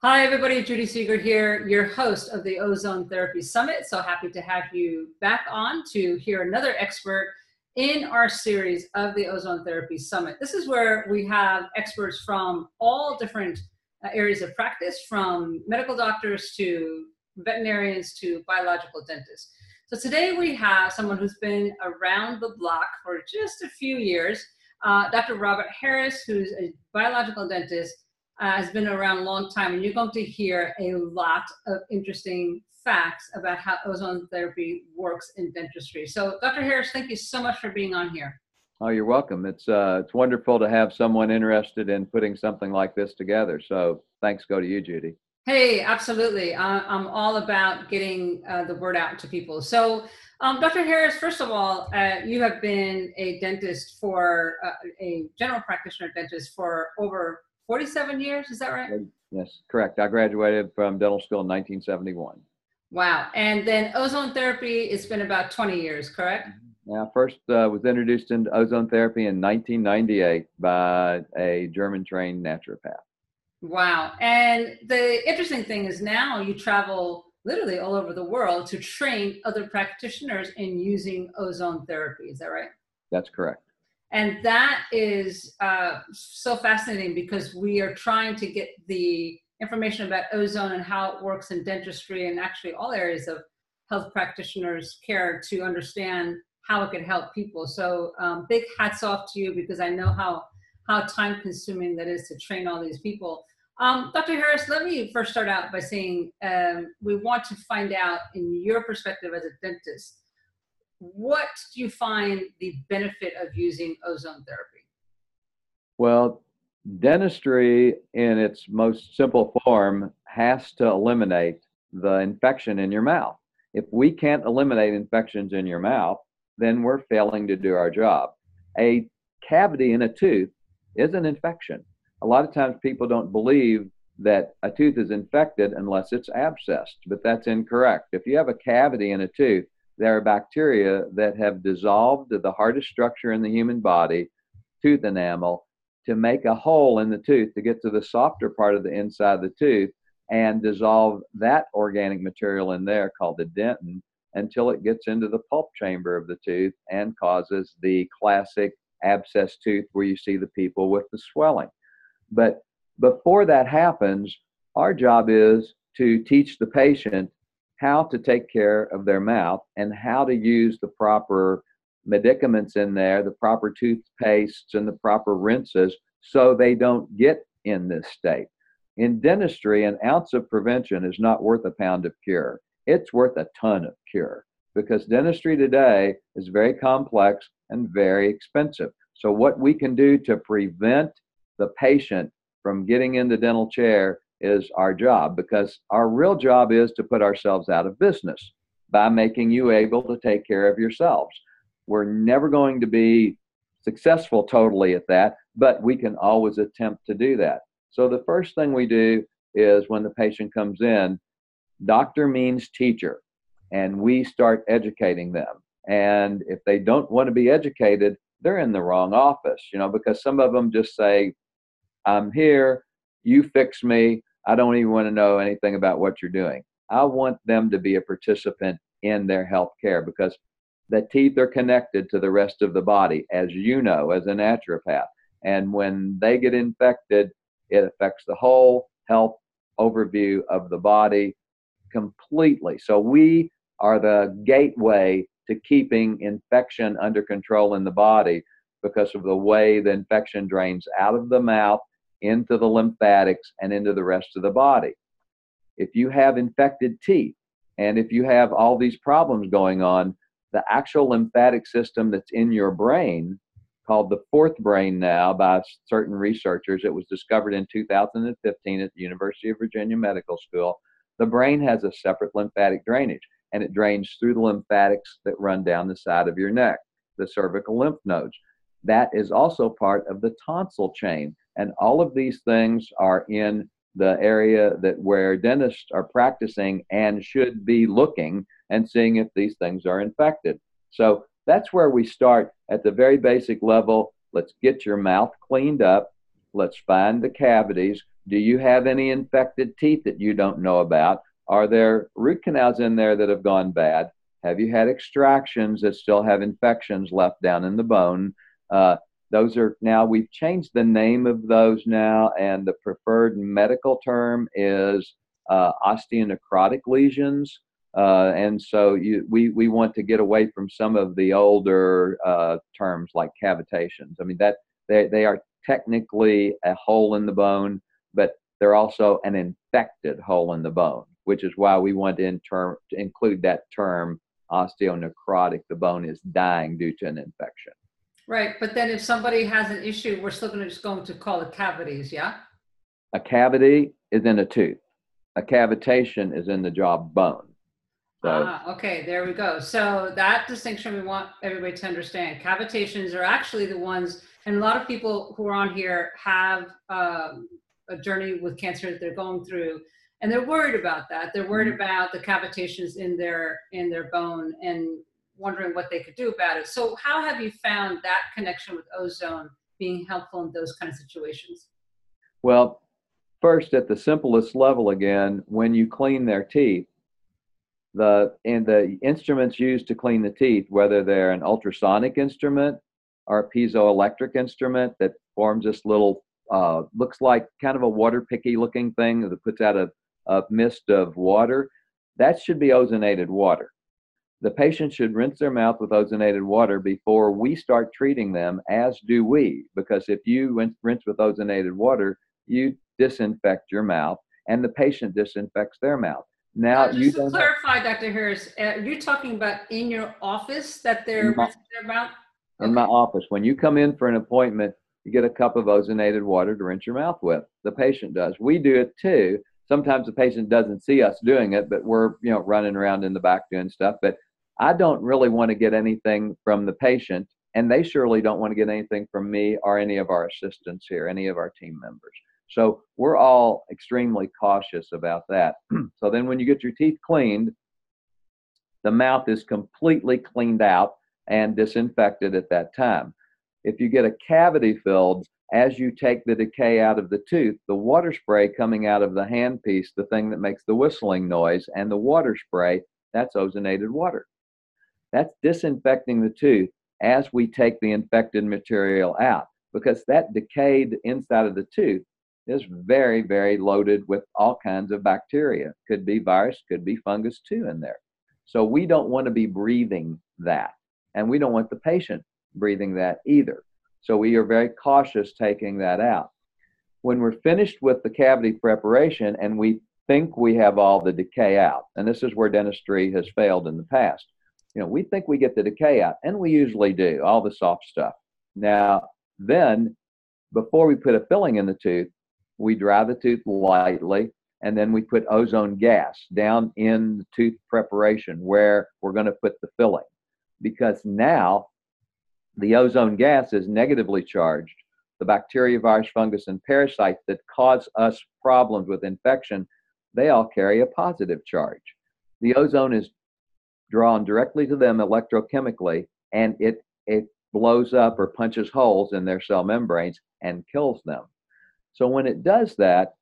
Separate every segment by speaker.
Speaker 1: Hi, everybody. Judy Seeger here, your host of the Ozone Therapy Summit. So happy to have you back on to hear another expert in our series of the Ozone Therapy Summit. This is where we have experts from all different areas of practice, from medical doctors to veterinarians to biological dentists. So today we have someone who's been around the block for just a few years, Dr. Robert Harris, who's a biological dentist, has been around a long time, and you're going to hear a lot of interesting facts about how ozone therapy works in dentistry. So, Dr. Harris, thank you so much for being on here.
Speaker 2: Oh, you're welcome. It's wonderful to have someone interested in putting something like this together. So thanks go to you, Judy.
Speaker 1: Hey, absolutely. I'm all about getting the word out to people. So, Dr. Harris, first of all, you have been a dentist for a general practitioner dentist for over 47 years, is that right?
Speaker 2: Yes, correct. I graduated from dental school in 1971.
Speaker 1: Wow. And then ozone therapy, it's been about 20 years, correct?
Speaker 2: I first was introduced into ozone therapy in 1998 by a German-trained naturopath.
Speaker 1: Wow. And the interesting thing is now you travel literally all over the world to train other practitioners in using ozone therapy. Is that right?
Speaker 2: That's correct.
Speaker 1: And that is so fascinating because we are trying to get the information about ozone and how it works in dentistry and actually all areas of health practitioners' care to understand how it can help people. So big hats off to you because I know how time consuming that is to train all these people. Dr. Harris, let me first start out by saying we want to find out, in your perspective as a dentist, what do you find the benefit of using ozone therapy?
Speaker 2: Well, dentistry in its most simple form has to eliminate the infection in your mouth. If we can't eliminate infections in your mouth, then we're failing to do our job. A cavity in a tooth is an infection. A lot of times people don't believe that a tooth is infected unless it's abscessed, but that's incorrect. If you have a cavity in a tooth, there are bacteria that have dissolved the hardest structure in the human body, tooth enamel, to make a hole in the tooth to get to the softer part of the inside of the tooth and dissolve that organic material in there called the dentin until it gets into the pulp chamber of the tooth and causes the classic abscess tooth where you see the people with the swelling. But before that happens, our job is to teach the patient how to take care of their mouth and how to use the proper medicaments in there, the proper toothpastes and the proper rinses so they don't get in this state. In dentistry, an ounce of prevention is not worth a pound of cure. It's worth a ton of cure because dentistry today is very complex and very expensive. So what we can do to prevent the patient from getting in the dental chair is our job, because our real job is to put ourselves out of business by making you able to take care of yourselves. We're never going to be successful totally at that, but we can always attempt to do that. So the first thing we do is when the patient comes in, doctor means teacher, and we start educating them. And if they don't want to be educated, they're in the wrong office, because some of them just say, I'm here, you fix me, I don't even want to know anything about what you're doing. I want them to be a participant in their health care because the teeth are connected to the rest of the body, as you know, as a naturopath. And when they get infected, it affects the whole health overview of the body completely. So we are the gateway to keeping infection under control in the body because of the way the infection drains out of the mouth into the lymphatics and into the rest of the body. If you have infected teeth and if you have all these problems going on, the actual lymphatic system that's in your brain, called the fourth brain now by certain researchers, it was discovered in 2015 at the University of Virginia Medical School. The brain has a separate lymphatic drainage, and it drains through the lymphatics that run down the side of your neck, the cervical lymph nodes. That is also part of the tonsil chain. And all of these things are in the area that where dentists are practicing and should be looking and seeing if these things are infected. So that's where we start at the very basic level. Let's get your mouth cleaned up. Let's find the cavities. Do you have any infected teeth that you don't know about? Are there root canals in there that have gone bad? Have you had extractions that still have infections left down in the bone? Those are now, we've changed the name of those now, and the preferred medical term is osteonecrotic lesions. And so we want to get away from some of the older terms like cavitations. I mean, that they are technically a hole in the bone, but they're also an infected hole in the bone, which is why we want to include that term osteonecrotic. The bone is dying due to an infection.
Speaker 1: Right, but then if somebody has an issue, we're still just going to call it cavities, yeah?
Speaker 2: A cavity is in a tooth. A cavitation is in the jaw bone. So,
Speaker 1: okay, there we go. So that distinction we want everybody to understand. Cavitations are actually the ones, and a lot of people who are on here have a journey with cancer that they're going through, and they're worried about that. They're worried about the cavitations in their bone and wondering what they could do about it. So how have you found that connection with ozone being helpful in those kind of situations?
Speaker 2: well, first, at the simplest level again, when you clean their teeth, the instruments used to clean the teeth, whether they're an ultrasonic instrument or a piezoelectric instrument that forms this little, looks like kind of a water picky looking thing that puts out a mist of water, that should be ozonated water. The patient should rinse their mouth with ozonated water before we start treating them, as do we, because if you rinse with ozonated water, you disinfect your mouth and the patient disinfects their mouth. Now,
Speaker 1: just to clarify, Dr. Harris, are you talking about in your office that they're rinsing their mouth?
Speaker 2: In my office. When you come in for an appointment, you get a cup of ozonated water to rinse your mouth with. The patient does. We do it too. Sometimes the patient doesn't see us doing it, but we're running around in the back doing stuff. But I don't really want to get anything from the patient, and they surely don't want to get anything from me or any of our assistants here, any of our team members. So we're all extremely cautious about that. So then when you get your teeth cleaned, the mouth is completely cleaned out and disinfected at that time. If you get a cavity filled, as you take the decay out of the tooth, the water spray coming out of the handpiece, the thing that makes the whistling noise, and the water spray, that's ozonated water. That's disinfecting the tooth as we take the infected material out, because that decayed inside of the tooth is very, very loaded with all kinds of bacteria. Could be virus, could be fungus too in there. So we don't want to be breathing that. And we don't want the patient breathing that either. So we are very cautious taking that out. When we're finished with the cavity preparation and we think we have all the decay out, and this is where dentistry has failed in the past, we think we get the decay out, and we usually do, all the soft stuff. Now, then, before we put a filling in the tooth, we dry the tooth lightly, and then we put ozone gas down in the tooth preparation where we're going to put the filling. Because now the ozone gas is negatively charged. The bacteria, virus, fungus, and parasites that cause us problems with infection, they all carry a positive charge. The ozone is drawn directly to them electrochemically, and it blows up or punches holes in their cell membranes and kills them. So when it does that,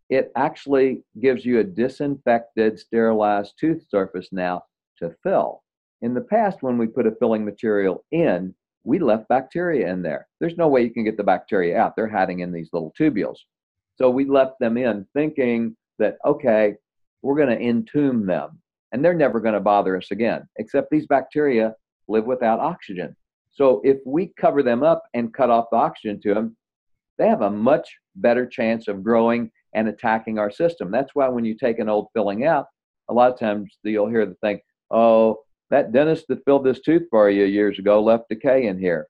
Speaker 2: it actually gives you a disinfected, sterilized tooth surface now to fill. In the past, when we put a filling material in, we left bacteria in there. There's no way you can get the bacteria out. They're hiding in these little tubules. So we left them in thinking that, okay, we're going to entomb them and they're never going to bother us again, except these bacteria live without oxygen. So if we cover them up and cut off the oxygen to them, they have a much better chance of growing and attacking our system. That's why when you take an old filling out, a lot of times you'll hear the thing, oh, that dentist that filled this tooth for you years ago left decay in here.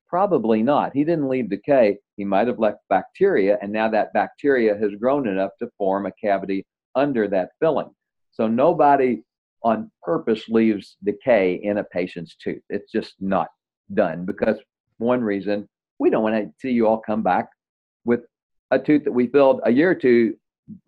Speaker 2: Probably not. He didn't leave decay. He might have left bacteria, and now that bacteria has grown enough to form a cavity under that filling. So nobody on purpose leaves decay in a patient's tooth. It's just not done, because one reason, we don't want to see you all come back with a tooth that we filled a year or two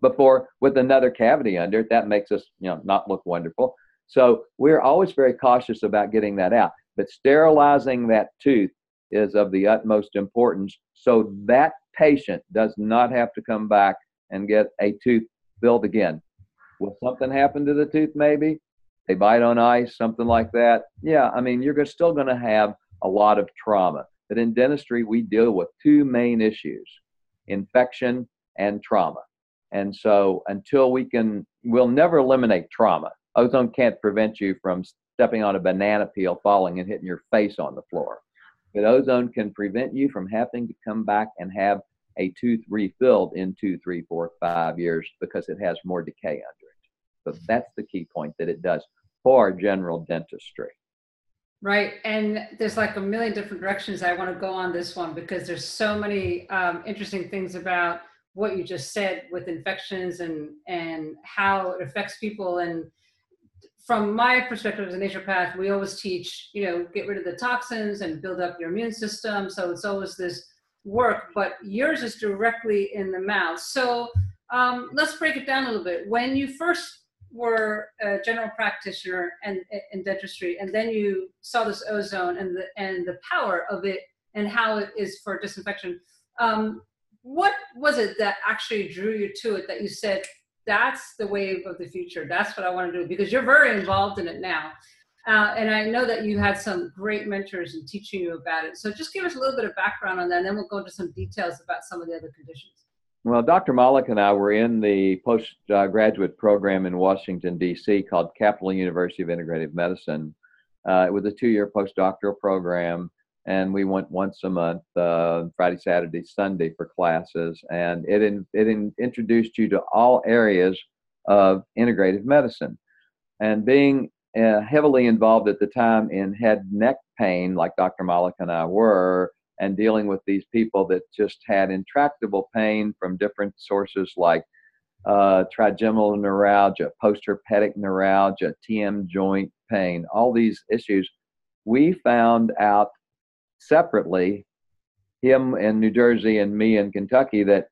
Speaker 2: before with another cavity under it. That makes us, not look wonderful. So we're always very cautious about getting that out. But sterilizing that tooth is of the utmost importance, so that patient does not have to come back and get a tooth filled again. Will something happen to the tooth? Maybe they bite on ice, something like that. Yeah, I mean, you're still going to have a lot of trauma. But in dentistry, we deal with two main issues: infection and trauma. And so until we'll never eliminate trauma. Ozone can't prevent you from stepping on a banana peel, falling and hitting your face on the floor. But ozone can prevent you from having to come back and have a tooth refilled in 2, 3, 4, 5 years because it has more decay under it. So that's the key point that it does for general dentistry.
Speaker 1: Right. And there's like a million different directions I want to go on this one, because there's so many interesting things about what you just said with infections and how it affects people. And from my perspective as a naturopath, we always teach, get rid of the toxins and build up your immune system. So it's always this work, but yours is directly in the mouth. So let's break it down a little bit. When you first were a general practitioner and in dentistry, and then you saw this ozone and the power of it and how it is for disinfection, what was it that actually drew you to it, that you said, that's the wave of the future, that's what I want to do? Because you're very involved in it now. And I know that you had some great mentors in teaching you about it. So just give us a little bit of background on that, and then we'll go into some details about some of the other conditions.
Speaker 2: Well, Dr. Malik and I were in the postgraduate program in Washington, D.C. called Capital University of Integrative Medicine. It was a 2-year postdoctoral program, and we went once a month, Friday, Saturday, Sunday for classes. And it introduced you to all areas of integrative medicine. And being heavily involved at the time in head and neck pain, like Dr. Malik and I were, and dealing with these people that just had intractable pain from different sources like trigeminal neuralgia, postherpetic neuralgia, TM joint pain, all these issues, we found out separately, him in New Jersey and me in Kentucky, that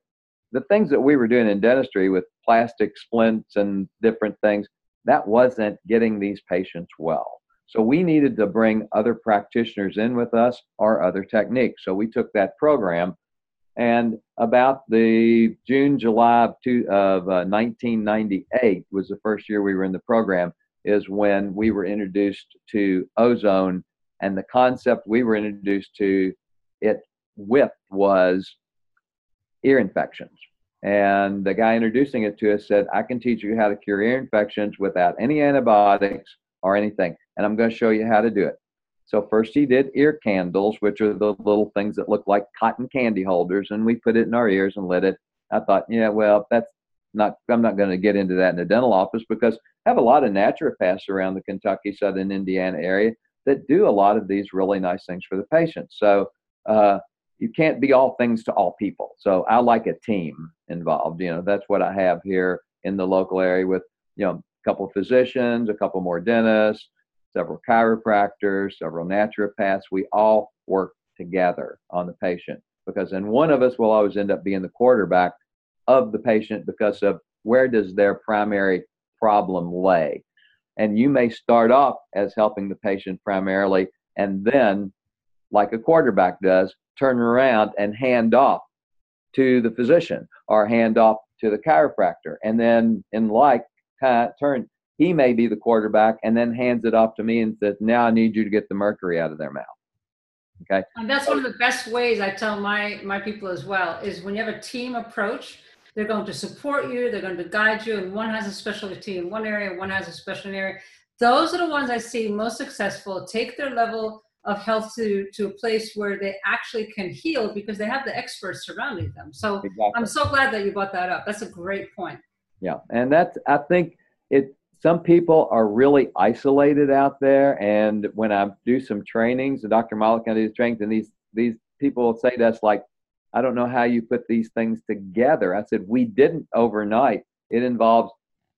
Speaker 2: the things that we were doing in dentistry with plastic splints and different things, that wasn't getting these patients well. So we needed to bring other practitioners in with us or other techniques. So we took that program, and about the June, July of 1998 was the first year we were in the program, is when we were introduced to ozone, and the concept we were introduced to it with was ear infections. And the guy introducing it to us said, I can teach you how to cure ear infections without any antibiotics or anything, and I'm going to show you how to do it. So first he did ear candles, which are the little things that look like cotton candy holders, and we put it in our ears and lit it. I thought, yeah, well, I'm not going to get into that in the dental office, because I have a lot of naturopaths around the Kentucky, Southern Indiana area that do a lot of these really nice things for the patients. So you can't be all things to all people. So I like a team involved. That's what I have here in the local area with, a couple of physicians, a couple more dentists, several chiropractors, several naturopaths. We all work together on the patient, because then one of us will always end up being the quarterback of the patient because of where does their primary problem lay. And you may start off as helping the patient primarily, and then, like a quarterback does, turn around and hand off to the physician or hand off to the chiropractor. And then in turn, he may be the quarterback and then hands it off to me and says, now I need you to get the mercury out of their mouth. Okay.
Speaker 1: And that's one of the best ways I tell my people as well, is when you have a team approach, they're going to support you, they're going to guide you, and one has a specialty in one area, one has a specialty area. Those are the ones I see most successful, take their level of health to a place where they actually can heal because they have the experts surrounding them. So exactly. I'm so glad that you brought that up. That's a great point.
Speaker 2: Yeah, and I think some people are really isolated out there, and when I do some trainings, and Dr. Malik and I do trainings, and these people will say to us, like, I don't know how you put these things together. I said, we didn't overnight. It involves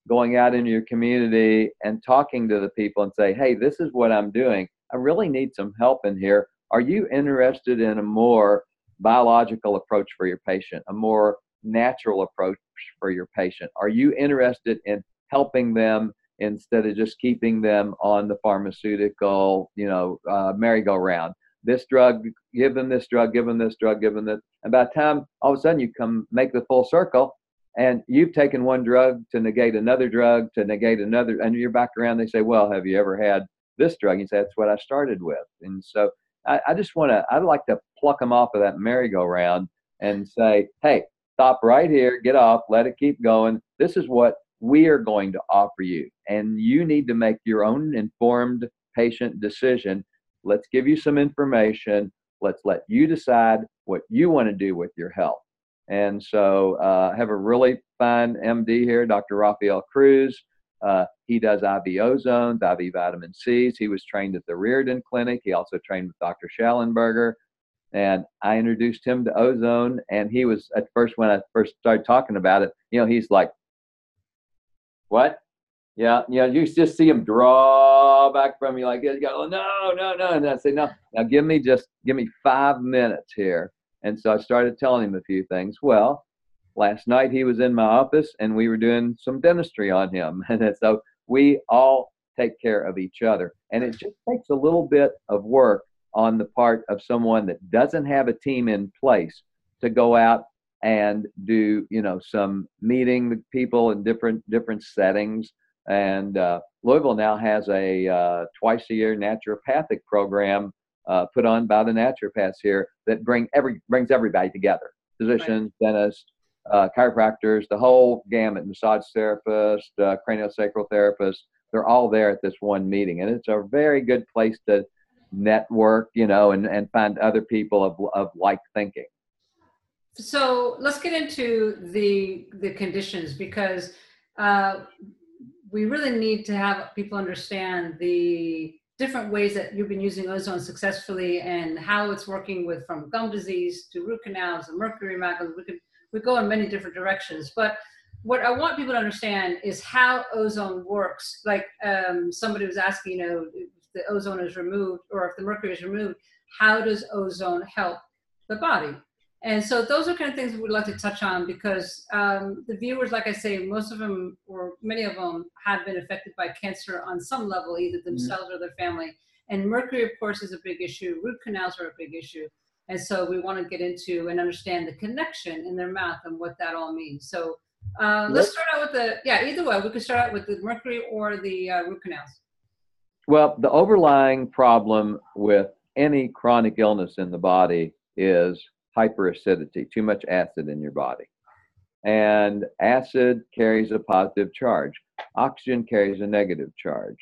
Speaker 2: going out into your community and talking to the people and say, hey, this is what I'm doing. I really need some help in here. Are you interested in a more biological approach for your patient, a more natural approach for your patient? Are you interested in helping them instead of just keeping them on the pharmaceutical, merry-go-round? This drug, give them this drug, give them this drug, give them this. And by the time all of a sudden you come make the full circle, And you've taken one drug to negate another drug to negate another, and you're back around. They say, well, have you ever had this drug? You say, that's what I started with. And so I just want to, I'd like to pluck them off of that merry-go-round and say, hey, stop right here, get off, let it keep going. This is what we are going to offer you. And you need to make your own informed patient decision. Let's give you some information. Let's let you decide what you want to do with your health. And so I have a really fine MD here, Dr. Rafael Cruz. He does IV ozone, IV vitamin C's. He was trained at the Reardon Clinic. He also trained with Dr. Schallenberger. And I introduced him to ozone. And he was, at first, when I first started talking about it, he's like, what? Yeah, you just see him draw back from you like this. You go, no. And I say, no, now give me 5 minutes here. And so I started telling him a few things. Well, last night he was in my office and we were doing some dentistry on him. And so we all take care of each other. And it just takes a little bit of work on the part of someone that doesn't have a team in place to go out and do, some meeting with people in different settings. And Louisville now has a twice a year naturopathic program put on by the naturopaths here that brings everybody together: physicians, dentists, chiropractors, the whole gamut, massage therapists, craniosacral therapists. They're all there at this one meeting, and it's a very good place to network, and find other people of like thinking.
Speaker 1: So let's get into the conditions, because we really need to have people understand the different ways that you've been using ozone successfully and how it's working with, from gum disease to root canals and mercury macula. We go in many different directions, but what I want people to understand is how ozone works. Like somebody was asking, if the ozone is removed or if the mercury is removed, how does ozone help the body? And so those are kind of things that we'd like to touch on, because the viewers, like I say, most of them or many of them have been affected by cancer on some level, either themselves or their family. And mercury, of course, is a big issue. Root canals are a big issue. And so we want to get into and understand the connection in their mouth and what that all means. So let's start out with either way. We could start out with the mercury or the root canals.
Speaker 2: Well, the overlying problem with any chronic illness in the body is hyperacidity, too much acid in your body. And acid carries a positive charge. Oxygen carries a negative charge.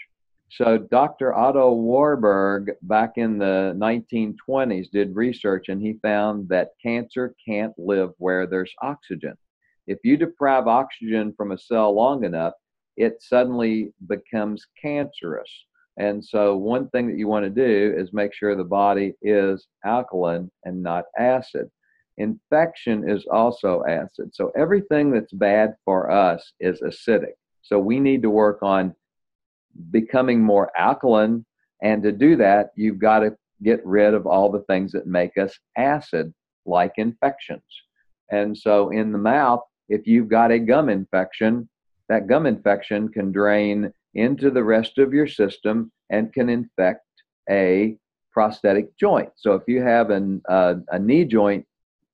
Speaker 2: So Dr. Otto Warburg, back in the 1920s, did research, and he found that cancer can't live where there's oxygen. If you deprive oxygen from a cell long enough, it suddenly becomes cancerous. And so one thing that you want to do is make sure the body is alkaline and not acid. Infection is also acid. So everything that's bad for us is acidic. So we need to work on becoming more alkaline. And to do that, you've got to get rid of all the things that make us acid, like infections. And so in the mouth, if you've got a gum infection, that gum infection can drain into the rest of your system and can infect a prosthetic joint. So if you have a knee joint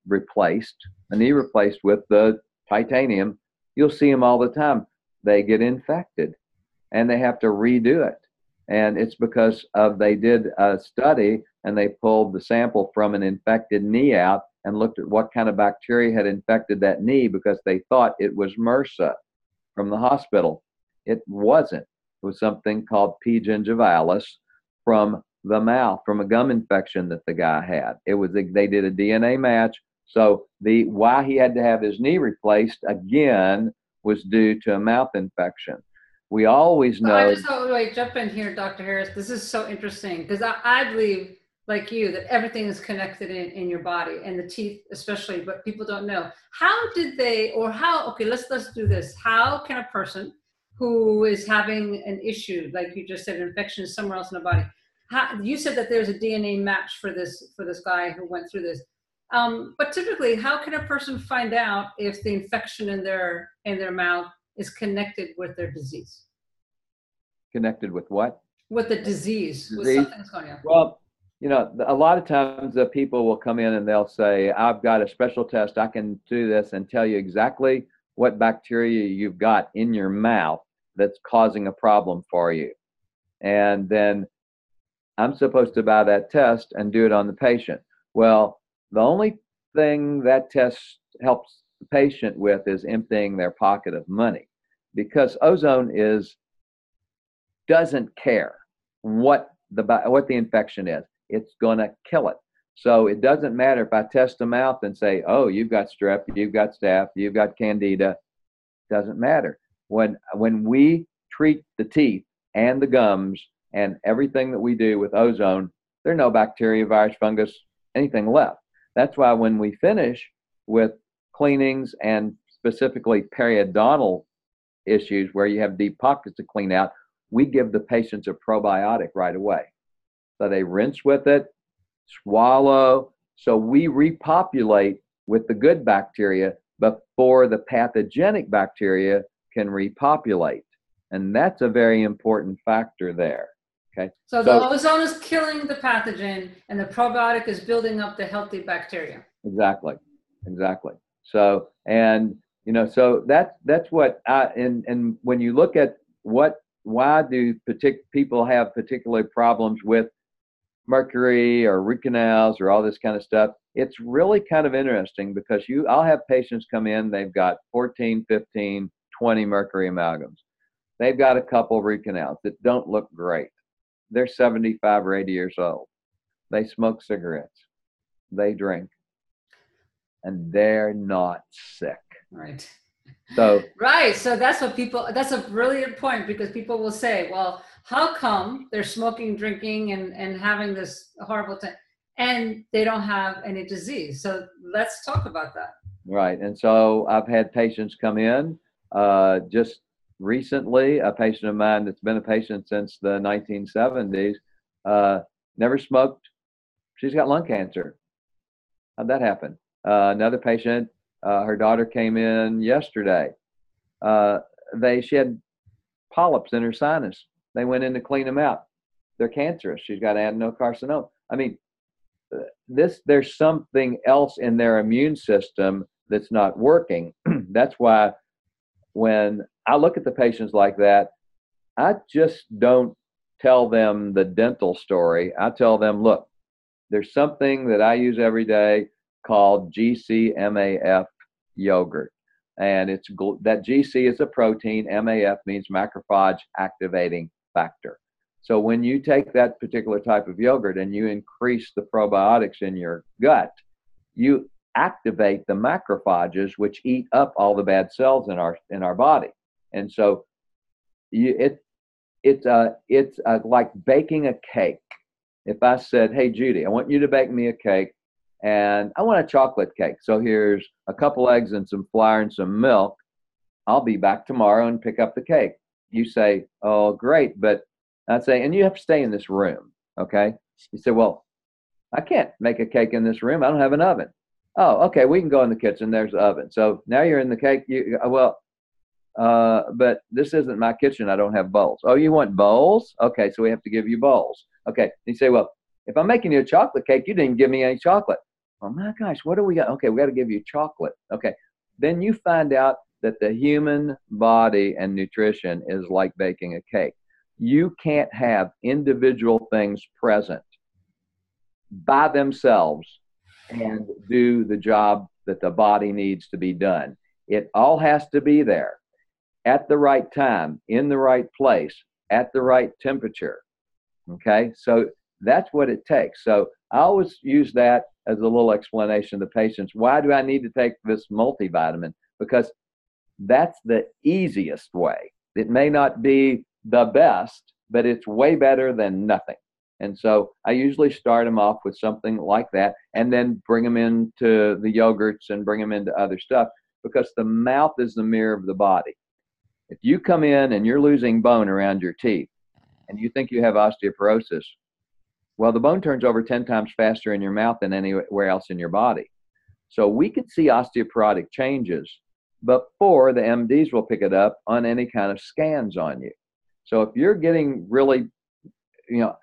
Speaker 2: replaced, a knee replaced with the titanium, you'll see them all the time. They get infected and they have to redo it. And it's because they did a study and they pulled the sample from an infected knee out and looked at what kind of bacteria had infected that knee, because they thought it was MRSA from the hospital. It wasn't. It was something called P. gingivalis from the mouth, from a gum infection that the guy had. They did a DNA match. So why he had to have his knee replaced again was due to a mouth infection. We always know.
Speaker 1: Wait, jump in here, Dr. Harris. This is so interesting, because I believe, like you, that everything is connected in your body, and the teeth especially, but people don't know. Let's do this. How can a person who is having an issue, like you just said, an infection somewhere else in the body, you said that there's a DNA match for this guy who went through this. But typically, how can a person find out if the infection in their mouth is connected with their disease?
Speaker 2: Connected with what?
Speaker 1: With the disease. With something that's going on.
Speaker 2: Well, a lot of times the people will come in and they'll say, I've got a special test. I can do this and tell you exactly what bacteria you've got in your mouth that's causing a problem for you. And then I'm supposed to buy that test and do it on the patient. Well, the only thing that test helps the patient with is emptying their pocket of money, because ozone doesn't care what the infection is. It's going to kill it. So it doesn't matter if I test the mouth and say, oh, you've got strep, you've got staph, you've got candida. Doesn't matter. When we treat the teeth and the gums and everything that we do with ozone, there are no bacteria, virus, fungus, anything left. That's why when we finish with cleanings and specifically periodontal issues where you have deep pockets to clean out, we give the patients a probiotic right away. So they rinse with it, swallow. So we repopulate with the good bacteria before the pathogenic bacteria can repopulate. And that's a very important factor there. Okay.
Speaker 1: So the ozone is killing the pathogen and the probiotic is building up the healthy bacteria.
Speaker 2: Exactly. So, and so that's what and when you look at why do people have particular problems with mercury or root canals or all this kind of stuff, it's really kind of interesting because I'll have patients come in, they've got 14, 15, 20 mercury amalgams. They've got a couple root canals that don't look great. They're 75 or 80 years old. They smoke cigarettes. They drink. And they're not sick.
Speaker 1: Right.
Speaker 2: So
Speaker 1: that's a brilliant point, because people will say, well, how come they're smoking, drinking, and having this horrible time and they don't have any disease? So let's talk about that.
Speaker 2: Right. And so I've had patients come in just recently, a patient of mine that's been a patient since the 1970s, never smoked. She's got lung cancer. How'd that happen? Another patient, her daughter came in yesterday. She had polyps in her sinus. They went in to clean them out. They're cancerous. She's got adenocarcinoma. I mean, there's something else in their immune system that's not working. That's why when I look at the patients like that, I just don't tell them the dental story. I tell them, look, there's something that I use every day called GCMAF yogurt. And that GC is a protein. MAF means macrophage activating factor. So when you take that particular type of yogurt and you increase the probiotics in your gut, you activate the macrophages, which eat up all the bad cells in our body. And so it's like baking a cake. If I said, hey, Judy, I want you to bake me a cake, and I want a chocolate cake. So here's a couple eggs and some flour and some milk. I'll be back tomorrow and pick up the cake. You say, oh, great. But I'd say, and you have to stay in this room. Okay. You say, well, I can't make a cake in this room. I don't have an oven. Oh, okay. We can go in the kitchen. There's the oven. So now you're in the cake. But this isn't my kitchen. I don't have bowls. Oh, you want bowls? Okay. So we have to give you bowls. Okay. You say, well, if I'm making you a chocolate cake, you didn't give me any chocolate. Oh my gosh, what do we got? Okay, we got to give you chocolate. Okay. Then you find out that the human body and nutrition is like baking a cake. You can't have individual things present by themselves and do the job that the body needs to be done. It all has to be there at the right time, in the right place, at the right temperature. Okay, so that's what it takes. So I always use that as a little explanation to patients. Why do I need to take this multivitamin? Because that's the easiest way. It may not be the best, but it's way better than nothing. And so I usually start them off with something like that and then bring them into the yogurts and bring them into other stuff, because the mouth is the mirror of the body. If you come in and you're losing bone around your teeth and you think you have osteoporosis, well, the bone turns over 10 times faster in your mouth than anywhere else in your body. So we can see osteoporotic changes before the MDs will pick it up on any kind of scans on you. So if you're getting really,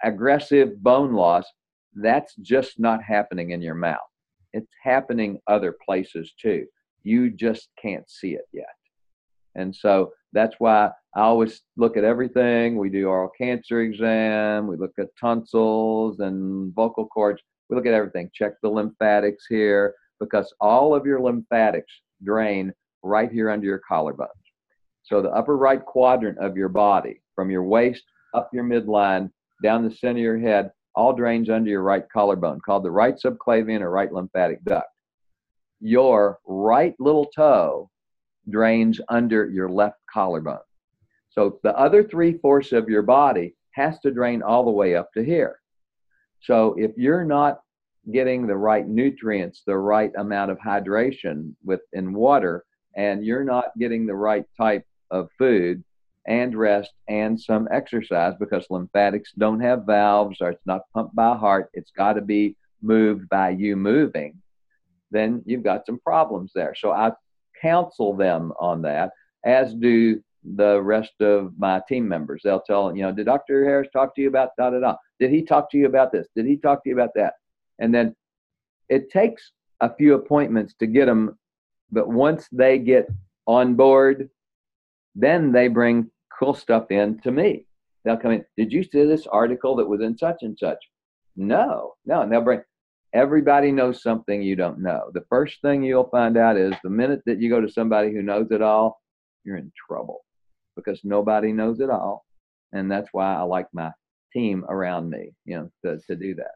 Speaker 2: aggressive bone loss, that's just not happening in your mouth. It's happening other places too. You just can't see it yet. And so that's why I always look at everything. We do oral cancer exam. We look at tonsils and vocal cords. We look at everything. Check the lymphatics here, because all of your lymphatics drain right here under your collarbone. So the upper right quadrant of your body, from your waist up your midline, down the center of your head, all drains under your right collarbone, called the right subclavian or right lymphatic duct. Your right little toe drains under your left collarbone. So the other 3/4 of your body has to drain all the way up to here. So if you're not getting the right nutrients, the right amount of hydration in water, and you're not getting the right type of food and rest and some exercise, because lymphatics don't have valves, or it's not pumped by heart, it's got to be moved by you moving, then you've got some problems there. So I counsel them on that, as do the rest of my team members. They'll tell, did Dr. Harris talk to you about da-da-da? Did he talk to you about this? Did he talk to you about that? And then it takes a few appointments to get them, but once they get on board, then they bring cool stuff in to me. They'll come in, did you see this article that was in such and such? No. And they'll bring, everybody knows something you don't know. The first thing you'll find out is the minute that you go to somebody who knows it all, you're in trouble, because nobody knows it all. And that's why I like my team around me, to do that.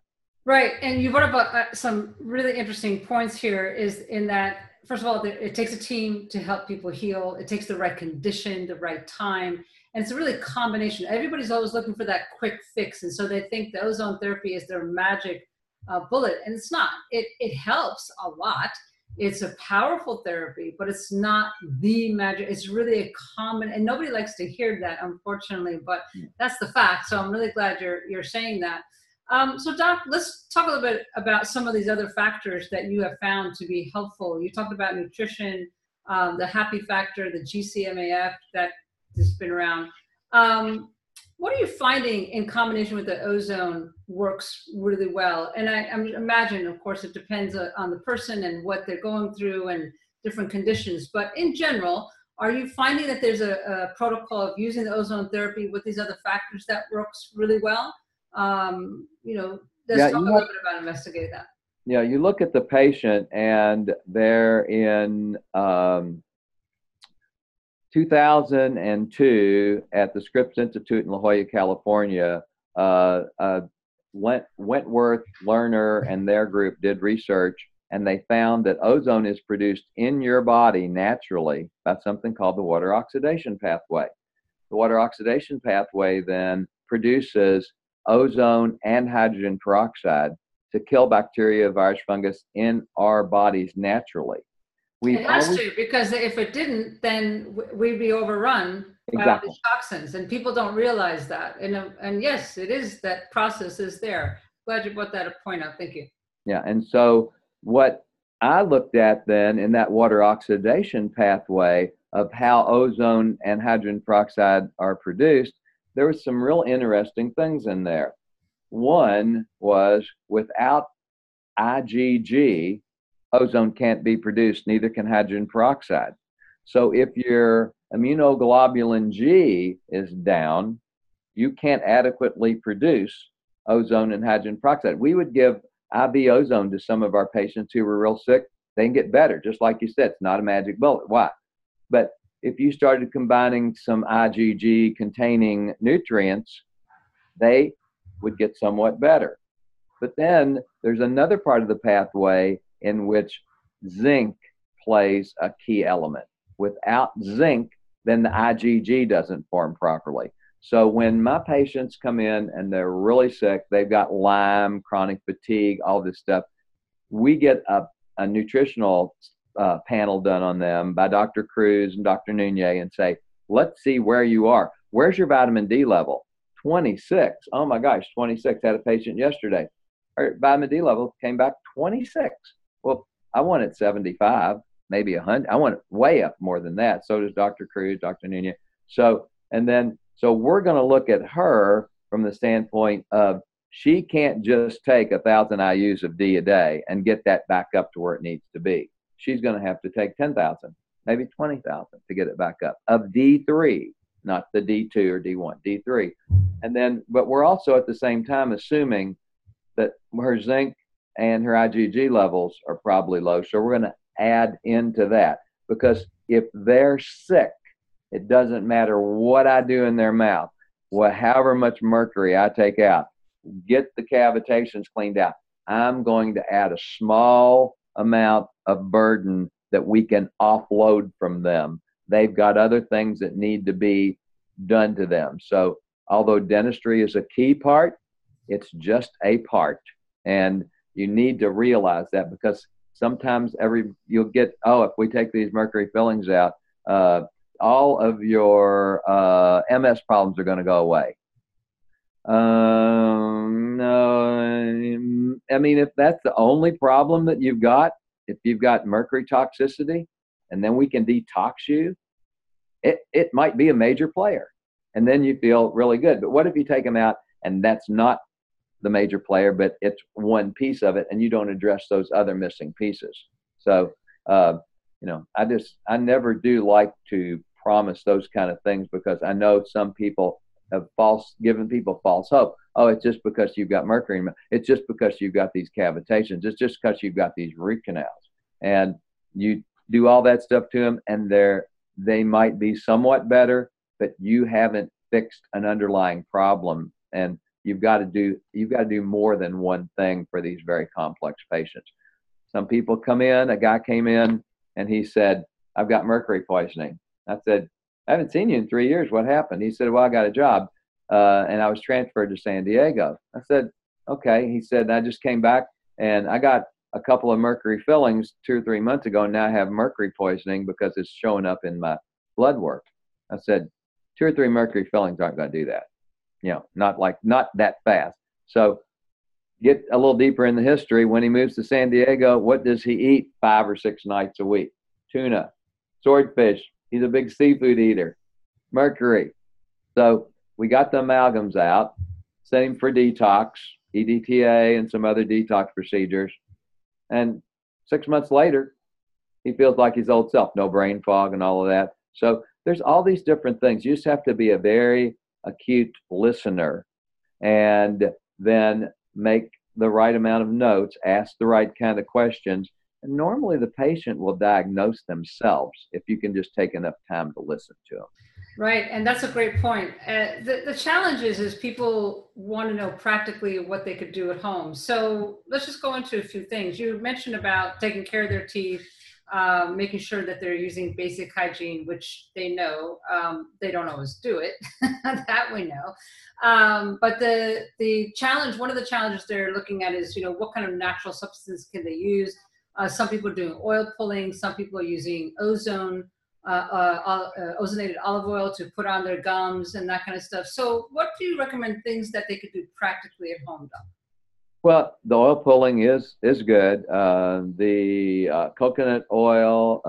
Speaker 1: Right. And you brought up some really interesting points here, is in that, first of all, it takes a team to help people heal. It takes the right condition, the right time. And it's a really combination. Everybody's always looking for that quick fix. And so they think the ozone therapy is their magic bullet. And it's not. It helps a lot. It's a powerful therapy, but it's not the magic. It's really a common, and nobody likes to hear that, unfortunately, but that's the fact. So I'm really glad you're saying that. So Doc, let's talk a little bit about some of these other factors that you have found to be helpful. You talked about nutrition, the happy factor, the GCMAF that has been around. What are you finding in combination with the ozone works really well? And I imagine, of course, it depends on the person and what they're going through and different conditions. But in general, are you finding that there's a protocol of using the ozone therapy with these other factors that works really well? Let's talk a little bit about investigating that.
Speaker 2: Yeah, you look at the patient, and they're in 2002 at the Scripps Institute in La Jolla, California. Wentworth, Lerner, and their group did research, and they found that ozone is produced in your body naturally by something called the water oxidation pathway. The water oxidation pathway then produces ozone and hydrogen peroxide to kill bacteria, virus, fungus in our bodies naturally.
Speaker 1: It has to, because if it didn't, then we'd be overrun by all these toxins, and people don't realize that. And yes, it is, that process is there. Glad you brought that point up. Thank you.
Speaker 2: Yeah, and so what I looked at then in that water oxidation pathway of how ozone and hydrogen peroxide are produced, there was some real interesting things in there. One was, without IgG, ozone can't be produced, neither can hydrogen peroxide. So if your immunoglobulin G is down, you can't adequately produce ozone and hydrogen peroxide. We would give IV ozone to some of our patients who were real sick. They can get better, just like you said. It's not a magic bullet. Why? But if you started combining some IgG containing nutrients, they would get somewhat better. But then there's another part of the pathway in which zinc plays a key element. Without zinc, then the IgG doesn't form properly. So when my patients come in and they're really sick, they've got Lyme, chronic fatigue, all this stuff, we get a nutritional panel done on them by Dr. Cruz and Dr. Nunez, and say, let's see where you are. Where's your vitamin D level? 26. Oh my gosh, 26. Had a patient yesterday. Her vitamin D level came back 26. Well, I want it 75, maybe 100. I want it way up more than that. So does Dr. Cruz, Dr. Nunez. So we're going to look at her from the standpoint of, she can't just take 1,000 IUs of D a day and get that back up to where it needs to be. She's going to have to take 10,000. maybe 20,000 to get it back up of D3, not the D2 or D1, D3. And then, but we're also at the same time assuming that her zinc and her IgG levels are probably low. So we're going to add into that, because if they're sick, it doesn't matter what I do in their mouth, however much mercury I take out, get the cavitations cleaned out, I'm going to add a small amount of burden that we can offload from them. They've got other things that need to be done to them. So although dentistry is a key part, it's just a part. And you need to realize that, because sometimes you'll get, oh, if we take these mercury fillings out, all of your MS problems are going to go away. No, I mean, if that's the only problem that you've got, if you've got mercury toxicity, and then we can detox you, it might be a major player. And then you feel really good. But what if you take them out and that's not the major player, but it's one piece of it, and you don't address those other missing pieces? So, I never do like to promise those kind of things, because I know some people have given people false hope. Oh, it's just because you've got mercury. It's just because you've got these cavitations. It's just because you've got these root canals. And you do all that stuff to them, and they might be somewhat better, but you haven't fixed an underlying problem. And you've got to do more than one thing for these very complex patients. Some people come in, a guy came in and he said, I've got mercury poisoning. I said, I haven't seen you in 3 years. What happened? He said, well, I got a job and I was transferred to San Diego. I said, okay. He said, I just came back and I got a couple of mercury fillings 2 or 3 months ago, and now I have mercury poisoning because it's showing up in my blood work. I said, 2 or 3 mercury fillings aren't going to do that. Not that fast. So get a little deeper in the history. When he moves to San Diego, what does he eat 5 or 6 nights a week? Tuna, swordfish. He's a big seafood eater. Mercury. So we got the amalgams out, sent him for detox, EDTA, and some other detox procedures. And 6 months later, he feels like his old self, no brain fog and all of that. So there's all these different things. You just have to be a very acute listener, and then make the right amount of notes, ask the right kind of questions. And normally the patient will diagnose themselves if you can just take enough time to listen to them.
Speaker 1: Right, and that's a great point. The challenge is people want to know practically what they could do at home. So let's just go into a few things. You mentioned about taking care of their teeth, making sure that they're using basic hygiene, which they know. They don't always do it, that we know. But the challenge, one of the challenges they're looking at is, what kind of natural substance can they use? Some people are doing oil pulling. Some people are using ozone, ozonated olive oil to put on their gums and that kind of stuff. So what do you recommend things that they could do practically at home, Doc?
Speaker 2: Well, the oil pulling is good. The coconut oil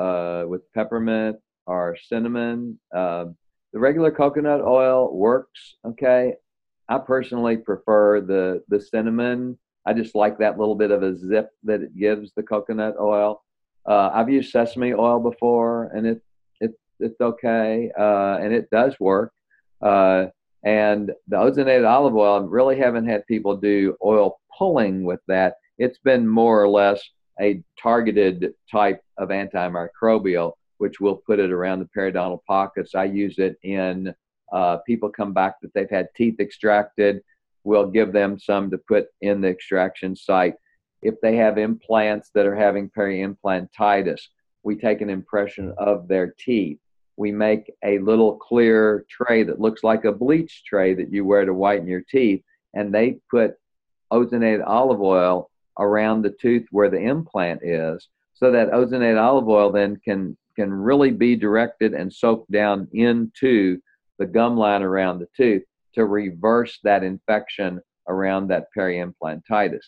Speaker 2: with peppermint or cinnamon. The regular coconut oil works okay. I personally prefer the cinnamon. I just like that little bit of a zip that it gives the coconut oil. I've used sesame oil before, and it's okay, and it does work. And the ozonated olive oil, I really haven't had people do oil pulling with that. It's been more or less a targeted type of antimicrobial, which will put it around the periodontal pockets. I use it in people come back that they've had teeth extracted. We'll give them some to put in the extraction site. If they have implants that are having peri-implantitis, we take an impression of their teeth. We make a little clear tray that looks like a bleach tray that you wear to whiten your teeth, and they put ozonated olive oil around the tooth where the implant is, so that ozonated olive oil then can really be directed and soaked down into the gum line around the tooth to reverse that infection around that peri-implantitis.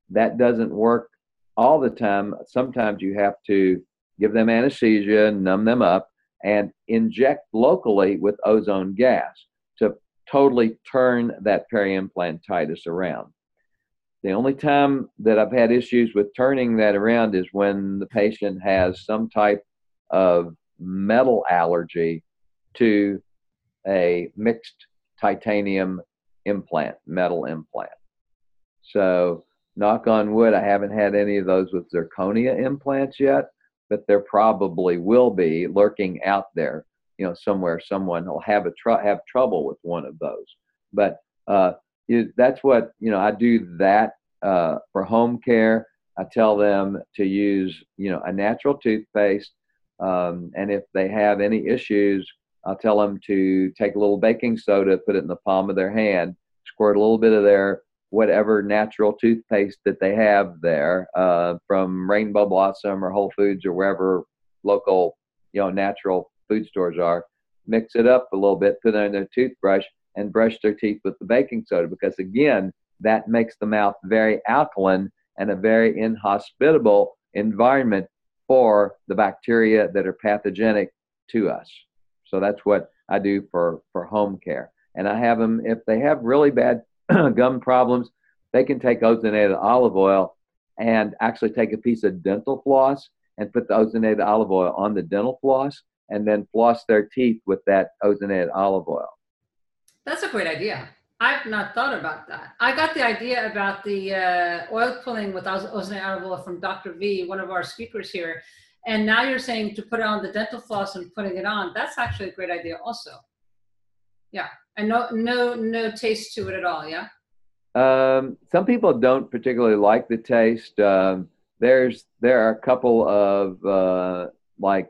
Speaker 2: That doesn't work all the time. Sometimes you have to give them anesthesia, numb them up, and inject locally with ozone gas to totally turn that peri-implantitis around. The only time that I've had issues with turning that around is when the patient has some type of metal allergy to a mixed titanium implant, metal implant. So, knock on wood, I haven't had any of those with zirconia implants yet, but there probably will be lurking out there, somewhere someone will have have trouble with one of those. But that's what, I do that for home care. I tell them to use, a natural toothpaste. And if they have any issues, I'll tell them to take a little baking soda, put it in the palm of their hand, squirt a little bit of their whatever natural toothpaste that they have there, from Rainbow Blossom or Whole Foods or wherever local, natural food stores are. Mix it up a little bit, put it on their toothbrush, and brush their teeth with the baking soda, because again, that makes the mouth very alkaline and a very inhospitable environment for the bacteria that are pathogenic to us. So that's what I do for home care. And I have them, if they have really bad gum problems, they can take ozonated olive oil and actually take a piece of dental floss and put the ozonated olive oil on the dental floss and then floss their teeth with that ozonated olive oil.
Speaker 1: That's a great idea. I've not thought about that. I got the idea about the oil pulling with ozonated olive oil from Dr. V, one of our speakers here. And now you're saying to put it on the dental floss and putting it on. That's actually a great idea also. Yeah. And no taste to it at all, yeah?
Speaker 2: Some people don't particularly like the taste. There are a couple of like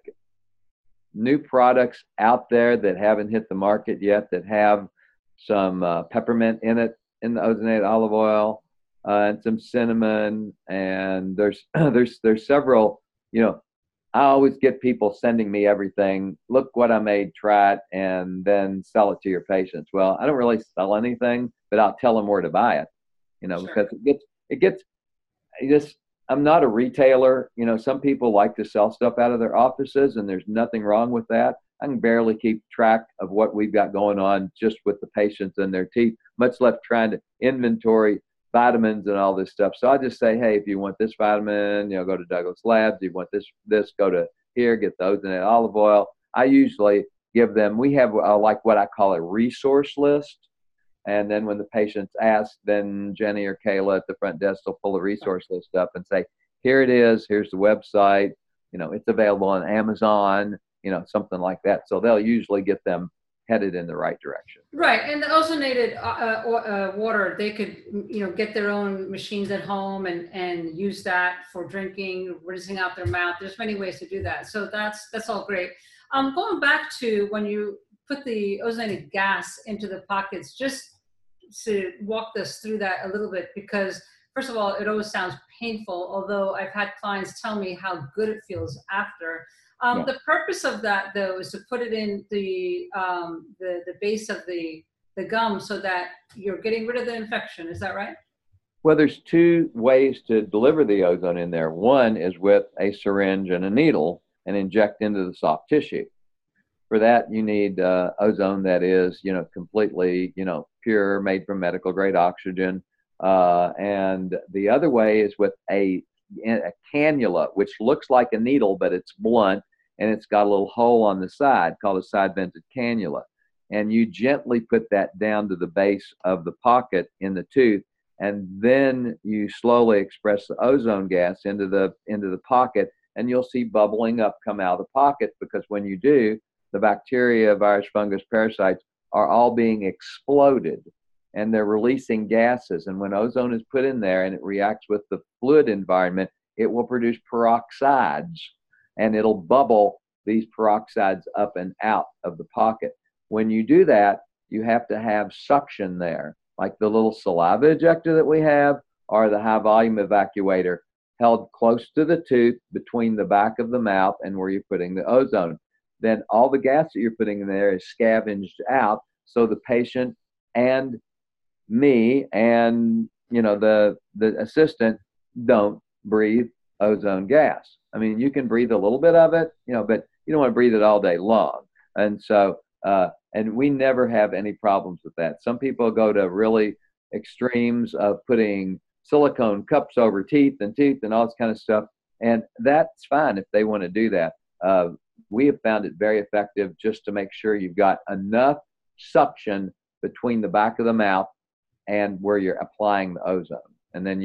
Speaker 2: new products out there that haven't hit the market yet that have some peppermint in it, in the ozonated olive oil, and some cinnamon, and there's several. I always get people sending me everything. Look what I made, try it, and then sell it to your patients. Well, I don't really sell anything, but I'll tell them where to buy it.
Speaker 1: Sure.
Speaker 2: Because I'm not a retailer. Some people like to sell stuff out of their offices, and there's nothing wrong with that. I can barely keep track of what we've got going on just with the patients and their teeth, much less trying to inventory vitamins and all this stuff. So I just say, hey, if you want this vitamin, go to Douglas Labs. If you want this, go to here, get the ozonated olive oil. I usually give them, we have like what I call a resource list. And then when the patients ask, then Jenny or Kayla at the front desk will pull the resource list up and say, here it is, here's the website, it's available on Amazon, something like that. So they'll usually get them headed in the right direction.
Speaker 1: Right, and the ozonated water, they could, get their own machines at home and use that for drinking, rinsing out their mouth. There's many ways to do that. So that's all great. Going back to when you put the ozonated gas into the pockets, just to walk us through that a little bit, because first of all, it always sounds painful, although I've had clients tell me how good it feels after. Yeah. The purpose of that, though, is to put it in the base of the gum so that you're getting rid of the infection. Is that right?
Speaker 2: Well, there's two ways to deliver the ozone in there. One is with a syringe and a needle and inject into the soft tissue. For that, you need ozone that is, completely, pure, made from medical grade oxygen. And the other way is with a cannula, which looks like a needle, but it's blunt, and it's got a little hole on the side called a side vented cannula. And you gently put that down to the base of the pocket in the tooth, and then you slowly express the ozone gas into the pocket, and you'll see bubbling up come out of the pocket, because when you do, the bacteria, virus, fungus, parasites are all being exploded, and they're releasing gases. And when ozone is put in there and it reacts with the fluid environment, it will produce peroxides, and it'll bubble these peroxides up and out of the pocket. When you do that, you have to have suction there, like the little saliva ejector that we have, or the high volume evacuator, held close to the tooth between the back of the mouth and where you're putting the ozone. Then all the gas that you're putting in there is scavenged out, so the patient and me and the assistant don't breathe ozone gas. I mean, you can breathe a little bit of it, but you don't want to breathe it all day long. And so and we never have any problems with that. Some people go to really extremes of putting silicone cups over teeth and all this kind of stuff, and that's fine if they want to do that. we have found it very effective just to make sure you've got enough suction between the back of the mouth and where you're applying the ozone. And then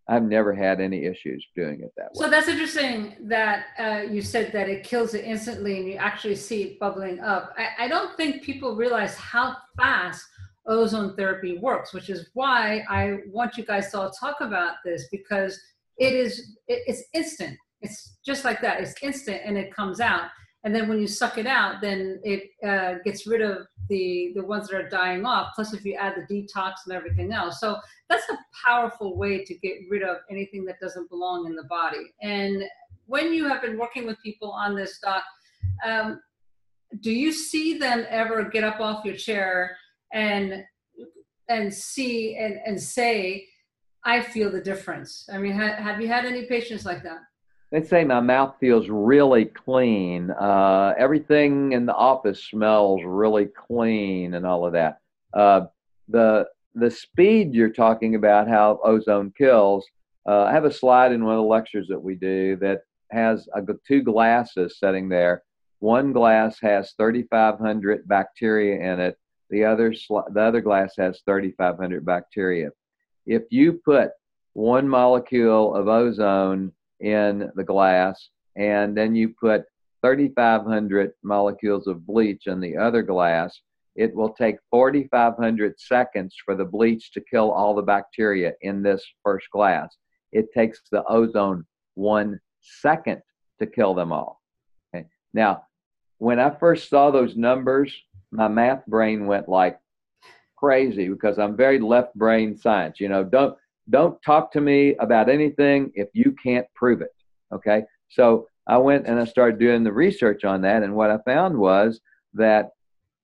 Speaker 2: I've never had any issues doing it that way.
Speaker 1: So that's interesting that you said that it kills it instantly and you actually see it bubbling up. I don't think people realize how fast ozone therapy works, which is why I want you guys to all talk about this, because it's instant. It's just like that. It's instant and it comes out. And then when you suck it out, then it gets rid of the ones that are dying off. Plus, if you add the detox and everything else. So that's a powerful way to get rid of anything that doesn't belong in the body. And when you have been working with people on this, Doc, do you see them ever get up off your chair and see and say, I feel the difference? I mean, have you had any patients like that?
Speaker 2: They say my mouth feels really clean. Everything in the office smells really clean and all of that. The speed you're talking about, how ozone kills, I have a slide in one of the lectures that we do that has two glasses sitting there. One glass has 3,500 bacteria in it. The other glass has 3,500 bacteria. If you put one molecule of ozone in the glass and then you put 3,500 molecules of bleach in the other glass, it will take 4,500 seconds for the bleach to kill all the bacteria in this first glass. It takes the ozone 1 second to kill them all. Okay. Now, when I first saw those numbers, my math brain went like crazy, because I'm very left brain science. Don't talk to me about anything if you can't prove it. Okay. So I went and I started doing the research on that. And what I found was that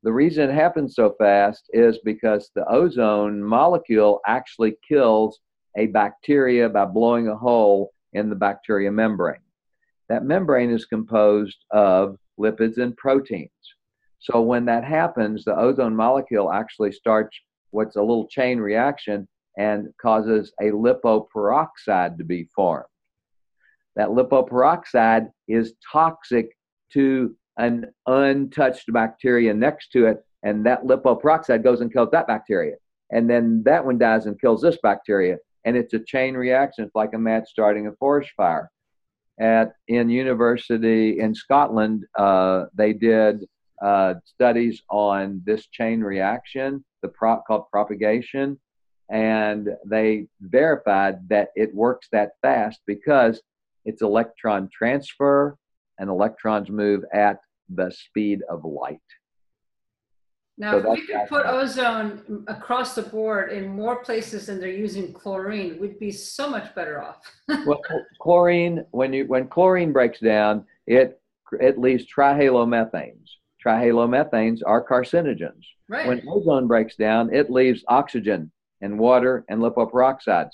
Speaker 2: the reason it happens so fast is because the ozone molecule actually kills a bacteria by blowing a hole in the bacteria membrane. That membrane is composed of lipids and proteins. So when that happens, the ozone molecule actually starts what's a little chain reaction and causes a lipoperoxide to be formed. That lipoperoxide is toxic to an untouched bacteria next to it, and that lipoperoxide goes and kills that bacteria. And then that one dies and kills this bacteria. And it's a chain reaction. It's like a match starting a forest fire. In university in Scotland, they did studies on this chain reaction, called propagation, and they verified that it works that fast because it's electron transfer, and electrons move at the speed of light.
Speaker 1: Now, if we could put ozone across the board in more places than they're using chlorine, we'd be so much better off.
Speaker 2: Well, chlorine, when chlorine breaks down, it leaves trihalomethanes. Trihalomethanes are carcinogens.
Speaker 1: Right.
Speaker 2: When ozone breaks down, it leaves oxygen and water and lipoperoxides.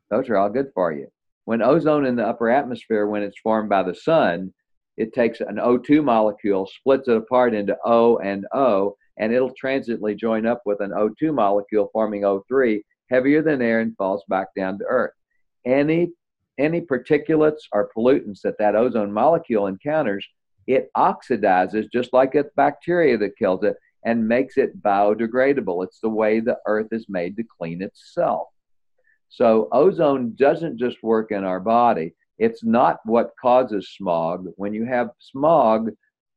Speaker 2: Those are all good for you. When ozone in the upper atmosphere, when it's formed by the sun, it takes an O2 molecule, splits it apart into O and O, and it'll transiently join up with an O2 molecule forming O3, heavier than air, and falls back down to Earth. Any particulates or pollutants that ozone molecule encounters, it oxidizes just like a bacteria that kills it and makes it biodegradable. It's the way the Earth is made to clean itself. So ozone doesn't just work in our body. It's not what causes smog. When you have smog,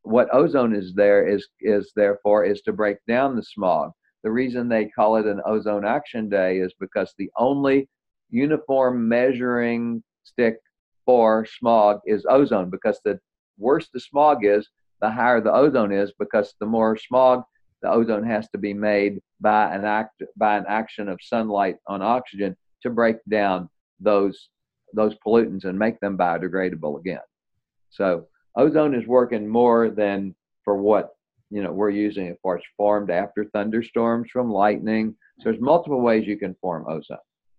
Speaker 2: what ozone is there for is to break down the smog. The reason they call it an ozone action day is because the only uniform measuring stick for smog is ozone, because the worse the smog is, the higher the ozone is, because the more smog, the ozone has to be made by an action of sunlight on oxygen to break down those pollutants and make them biodegradable again. So ozone is working more than for what we're using it for. It's formed after thunderstorms from lightning. So there's multiple ways you can form ozone.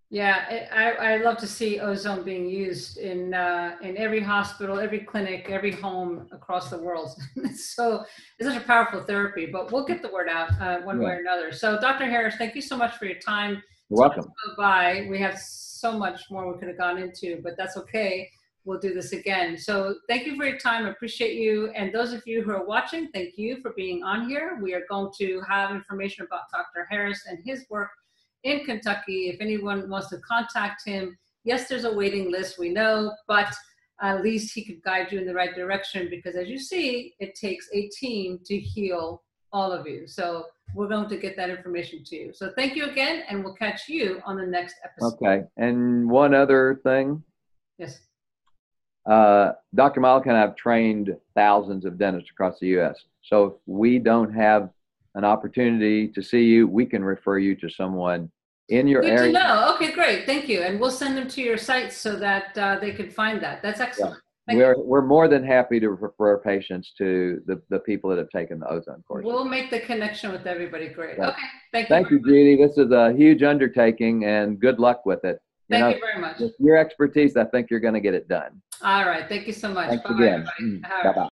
Speaker 1: Yeah, I love to see ozone being used in every hospital, every clinic, every home across the world. So it's such a powerful therapy, but we'll get the word out one way or another. So Dr. Harris, thank you so much for your time.
Speaker 2: You're welcome.
Speaker 1: Bye. We have so much more we could have gone into, but that's okay. we'll do this again. So thank you for your time. I appreciate you. And those of you who are watching, thank you for being on here. We are going to have information about Dr. Harris and his work in Kentucky. If anyone wants to contact him, yes, there's a waiting list, we know, but at least he could guide you in the right direction, because as you see, it takes a team to heal all of you. So we're going to get that information to you. So thank you again, and we'll catch you on the next episode.
Speaker 2: Okay. And one other thing.
Speaker 1: Yes.
Speaker 2: Dr. Malik and I have trained thousands of dentists across the U.S. So if we don't have an opportunity to see you, we can refer you to someone in your area.
Speaker 1: Good to know. Okay, great. Thank you. And we'll send them to your site so that they can find that. That's excellent.
Speaker 2: Yeah. We're more than happy to refer patients to the people that have taken the ozone course.
Speaker 1: We'll make the connection with everybody. Great.
Speaker 2: Yeah.
Speaker 1: Okay. Thank you.
Speaker 2: Thank you, Judy. This is a huge undertaking, and good luck with it.
Speaker 1: Thank you very much.
Speaker 2: With your expertise, I think you're going to get it done.
Speaker 1: All right. Thank you so much.
Speaker 2: Thanks
Speaker 1: Bye-bye,
Speaker 2: again.
Speaker 1: everybody.
Speaker 2: Bye-bye.